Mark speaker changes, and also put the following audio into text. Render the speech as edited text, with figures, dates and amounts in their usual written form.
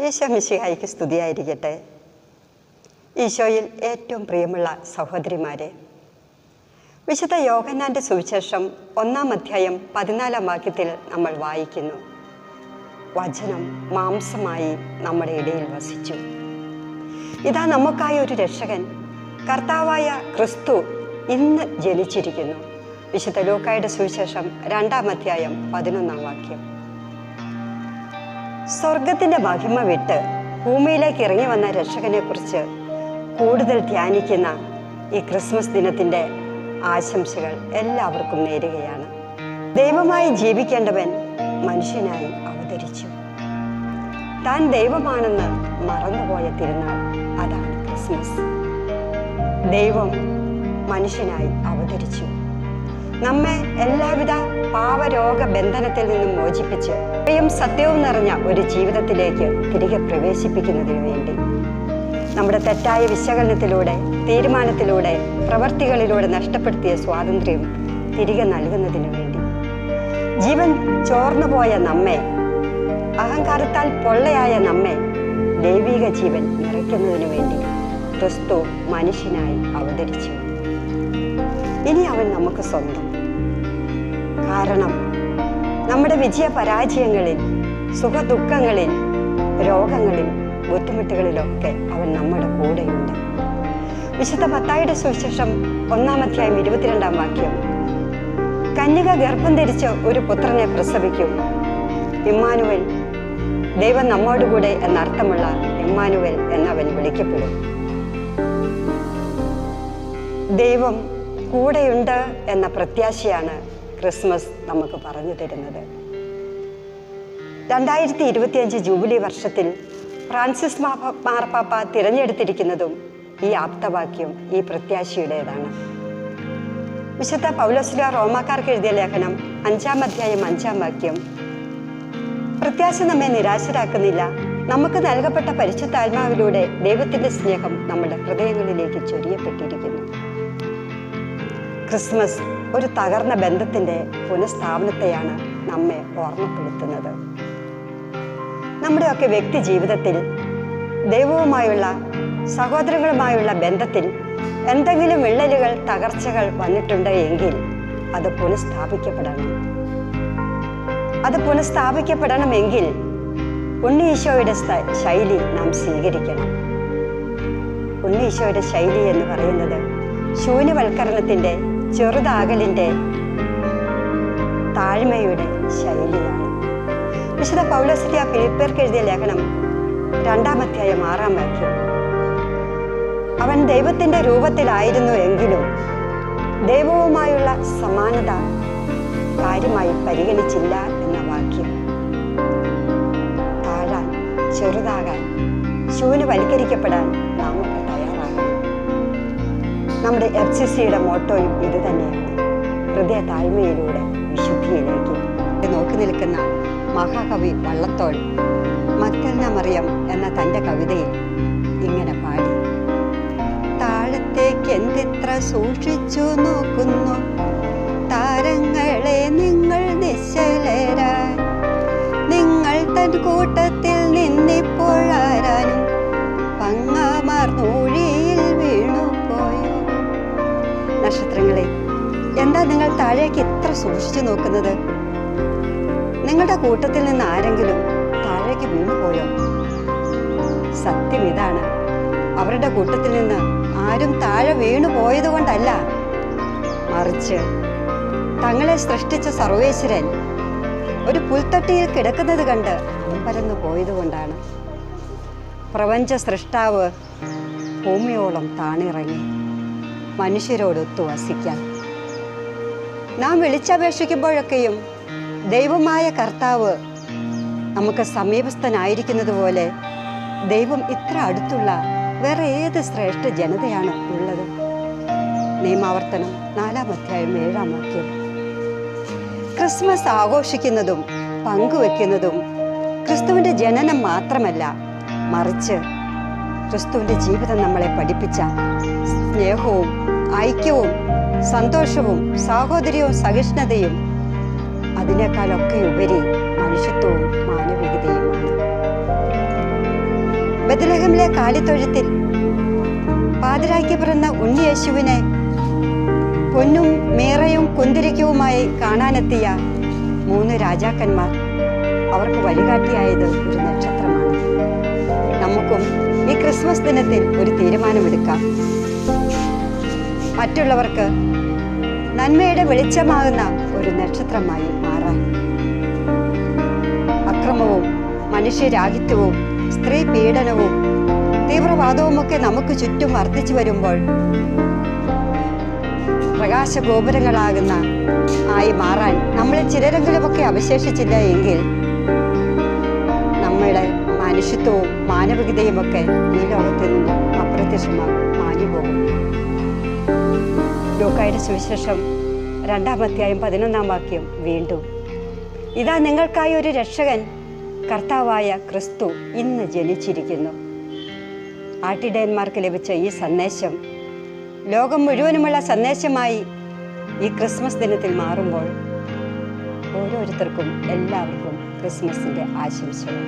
Speaker 1: ഈശോ മിശിഹായ്ക്ക് സ്തുതിയായിരിക്കട്ടെ. ഈശോയിൽ ഏറ്റവും പ്രിയമുള്ള സഹോദരിമാരെ, വിശുദ്ധ യോഹന്നാൻ്റെ സുവിശേഷം 1-ാം അധ്യായം 14-ാം വാക്യത്തിൽ നമ്മൾ വായിക്കുന്നു, വചനം മാംസമായി നമ്മുടെ ഇടയിൽ വസിച്ചു. ഇതാ നമുക്കായി ഒരു രക്ഷകൻ, കർത്താവായ ക്രിസ്തു ഇന്ന് ജനിച്ചിരിക്കുന്നു. വിശുദ്ധ ലൂക്കായുടെ സുവിശേഷം 2-ാം അധ്യായം 11-ാം വാക്യം. സ്വർഗത്തിൻ്റെ മഹിമ വിട്ട് ഭൂമിയിലേക്ക് ഇറങ്ങി വന്ന രക്ഷകനെ കുറിച്ച് കൂടുതൽ ധ്യാനിക്കുന്ന ഈ ക്രിസ്മസ് ദിനത്തിൻ്റെ ആശംസകൾ എല്ലാവർക്കും നേരുകയാണ്. ദൈവമായി ജീവിക്കേണ്ടവൻ മനുഷ്യനായി അവതരിച്ചു. താൻ ദൈവമാണെന്ന് മറന്നുപോയ തിരുനാൾ, അതാണ് ക്രിസ്മസ്. ദൈവം മനുഷ്യനായി അവതരിച്ചു. നമ്മെ എല്ലാവിധ പാവരോഗ ബന്ധനത്തിൽ നിന്നും മോചിപ്പിച്ച് സത്യവും നിറഞ്ഞ ഒരു ജീവിതത്തിലേക്ക് തിരികെ പ്രവേശിപ്പിക്കുന്നതിന് വേണ്ടി, നമ്മുടെ തെറ്റായ വിശകലനത്തിലൂടെ, തീരുമാനത്തിലൂടെ, പ്രവർത്തികളിലൂടെ നഷ്ടപ്പെടുത്തിയ സ്വാതന്ത്ര്യം തിരികെ നൽകുന്നതിന് വേണ്ടി, ജീവൻ ചോർന്നുപോയ നമ്മെ, അഹങ്കാരത്താൽ പൊള്ളയായ നമ്മെ ദൈവിക ജീവൻ നിറയ്ക്കുന്നതിന് വേണ്ടി ക്രിസ്തു മനുഷ്യനായി അവതരിച്ചു. ഇനി അവൻ നമുക്ക് സ്വന്തം. കാരണം നമ്മുടെ വിജയ പരാജയങ്ങളിൽ, സുഖദുഃഖങ്ങളിൽ, രോഗങ്ങളിൽ, ബുദ്ധിമുട്ടുകളിലൊക്കെ അവൻ നമ്മുടെ കൂടെയുണ്ട്. വിശുദ്ധ മത്തായിയുടെ സുവിശേഷം 1-ാം അധ്യായം 22-ാം വാക്യം, കന്യക ഗർഭം ധരിച്ച് ഒരു പുത്രനെ പ്രസവിക്കും. ഇമ്മാനുവേൽ, ദൈവം നമ്മോടുകൂടെ എന്നർത്ഥമുള്ള ഇമ്മാനുവേൽ എന്നവൻ വിളിക്കപ്പെടും. ദൈവം കൂടെയുണ്ട് എന്ന പ്രത്യാശയാണ് ക്രിസ്മസ് നമുക്ക് പറഞ്ഞു തരുന്നത്. 2025 ജൂബിലി വർഷത്തിൽ ഫ്രാൻസിസ് മാർപ്പാപ്പ തിരഞ്ഞെടുത്തിരിക്കുന്നതും ഈ ആപ്തവാക്യം, ഈ പ്രത്യാശയുടേതാണ്. വിശുദ്ധ പൗലോസ്ലീഹ റോമാക്കാർക്ക് എഴുതിയ ലേഖനം 5-ാം അധ്യായം 5-ാം വാക്യം, പ്രത്യാശ നമ്മെ നിരാശരാക്കുന്നില്ല. നമുക്ക് നൽകപ്പെട്ട പരിശുദ്ധാത്മാവിലൂടെ ദൈവത്തിൻ്റെ സ്നേഹം നമ്മുടെ ഹൃദയങ്ങളിലേക്ക് ചൊരിയപ്പെട്ടിരിക്കുന്നു. ക്രിസ്മസ് ഒരു തകർന്ന ബന്ധത്തിൻ്റെ പുനഃസ്ഥാപനത്തെയാണ് നമ്മെ ഓർമ്മപ്പെടുത്തുന്നത്. നമ്മുടെയൊക്കെ വ്യക്തി ജീവിതത്തിൽ ദൈവവുമായുള്ള, സഹോദരങ്ങളുമായുള്ള ബന്ധത്തിൽ എന്തെങ്കിലും വിള്ളലുകൾ, തകർച്ചകൾ വന്നിട്ടുണ്ട് എങ്കിൽ അത് പുനഃസ്ഥാപിക്കപ്പെടണമെങ്കിൽ ഉണ്ണീശോയുടെ ശൈലി നാം സ്വീകരിക്കണം. ഉണ്ണീശോയുടെ ശൈലി എന്ന് പറയുന്നത് ശൂന്യവൽക്കരണത്തിൻ്റെ, ചെറുതാകലിൻ്റെ, താഴ്മയുടെ ശൈലിയാണ്. വിശുദ്ധ പൗലോസ്ലീഹ ഫിലിപ്പിയർക്ക് എഴുതിയ ലേഖനം 2-ാം അധ്യായം 6-ാം വാക്യം, അവൻ ദൈവത്തിൻ്റെ രൂപത്തിലായിരുന്നു എങ്കിലും ദൈവവുമായുള്ള സമാനത കാര്യമായി പരിഗണിച്ചില്ല എന്ന വാക്യം. താഴാൻ, ചെറുതാകാൻ, ശൂന്യവൽക്കരിക്കപ്പെടാൻ നാം തയ്യാറാകണം. നമ്മുടെ FCCയുടെ മോട്ടോയും ഇത് തന്നെയാണ്, ഹൃദയ താഴ്മയിലൂടെ വിശുദ്ധിയിലേക്ക്. നോക്കി നിൽക്കുന്ന മഹാകവി വള്ളത്തോൾ മഗ്ദലന മറിയം എന്ന തൻ്റെ കവിതയിൽ ഇങ്ങനെ പാടി, താഴത്തേക്ക് എന്തിത്ര സൂക്ഷിച്ചു നോക്കുന്നു, താരങ്ങളെ നിങ്ങൾ നിശ്ചലരായി, നിങ്ങൾ തൻ കൂട്ടത്തിൽ നിന്നിപ്പോഴാരാനും പങ്ങാമാർന്നൂഴിയിൽ വീണുപോയോ. നക്ഷത്രങ്ങളെ, എന്താ നിങ്ങൾ താഴേക്ക് ഇത്ര സൂക്ഷിച്ചു നോക്കുന്നത്? നിങ്ങളുടെ കൂട്ടത്തിൽ നിന്ന് ആരെങ്കിലും താഴേക്ക് വീണുപോയോ? സത്യം ഇതാണ്, അവരുടെ കൂട്ടത്തിൽ നിന്ന് ആരും താഴെ വീണുപോയത് കൊണ്ടല്ല, മറിച്ച് തങ്ങളെ സൃഷ്ടിച്ച സർവേശ്വരൻ ഒരു പുൽത്തട്ടിയിൽ കിടക്കുന്നത് കണ്ട് പരന്നു പോയതുകൊണ്ടാണ്. പ്രപഞ്ച സൃഷ്ടാവ് ഭൂമിയോളം താണിറങ്ങി മനുഷ്യരോടൊത്തു വസിക്കാൻ. നാം വിളിച്ചപേക്ഷിക്കുമ്പോഴൊക്കെയും ദൈവമായ കർത്താവ് നമുക്ക് സമീപസ്ഥനായിരിക്കുന്നത് പോലെ ദൈവം ഇത്ര അടുത്തുള്ള വേറെ ഏത് ശ്രേഷ്ഠ ജനതയാണ് ഉള്ളത്? നിയമാവർത്തനം 4-ാം അധ്യായം 7-ാം വാക്യം. ക്രിസ്മസ് ആഘോഷിക്കുന്നതും പങ്കുവെക്കുന്നതും ക്രിസ്തുവിൻ്റെ ജനനം മാത്രമല്ല, മറിച്ച് ക്രിസ്തുവിൻ്റെ ജീവിതം നമ്മളെ പഠിപ്പിച്ച സ്നേഹവും, ഐക്യവും, സന്തോഷവും, സാഹോദര്യവും, സഹിഷ്ണുതയും, അതിനേക്കാളൊക്കെ ഉപരി മനുഷ്യത്വവും മാനവികതയുമാണ്. ബെത്ലഹേമിലെ കാലിത്തൊഴുത്തിൽ പാതിരായ്ക്ക് പിറന്ന ഉണ്ണിയേശുവിനെ പൊന്നും മീറയും കുന്തിരിക്കവുമായി കാണാനെത്തിയ 3 രാജാക്കന്മാർ അവർക്ക് വഴികാട്ടിയായത് ഒരു നക്ഷത്രമാണ്. നമുക്കും ഈ ക്രിസ്മസ് ദിനത്തിൽ ഒരു തീരുമാനമെടുക്കാം. മറ്റുള്ളവർക്ക് നന്മയുടെ വെളിച്ചമാകുന്ന ഒരു നക്ഷത്രമായി മാറാൻ. അക്രമവും മനുഷ്യരാഹിത്യവും സ്ത്രീ പീഡനവും തീവ്രവാദവുമൊക്കെ നമുക്ക് ചുറ്റും വർദ്ധിച്ചു വരുമ്പോൾ പ്രകാശഗോപുരങ്ങളാകുന്ന ആയി മാറാൻ നമ്മളിൽ ചിലരെങ്കിലുമൊക്കെ അവശേഷിച്ചില്ല എങ്കിൽ നമ്മുടെ മനുഷ്യത്വവും മാനവികതയുമൊക്കെ ഈ ലോകത്തിൽ നിന്നും അപ്രത്യക്ഷമാകും, മാഞ്ഞുപോകും. ലൂക്കായുടെ സുവിശേഷം 2-ാം അധ്യായം 11-ാം വാക്യം വീണ്ടും, ഇതാ നിങ്ങൾക്കായി ഒരു രക്ഷകൻ കർത്താവായ ക്രിസ്തു ഇന്ന് ജനിച്ചിരിക്കുന്നു. ആട്ടിടയന്മാർക്ക് ലഭിച്ച ഈ സന്ദേശം ലോകം മുഴുവനുമുള്ള സന്ദേശമായി ഈ ക്രിസ്മസ് ദിനത്തിൽ മാറുമ്പോൾ ഓരോരുത്തർക്കും എല്ലാവർക്കും ക്രിസ്മസിൻ്റെ ആശംസകൾ.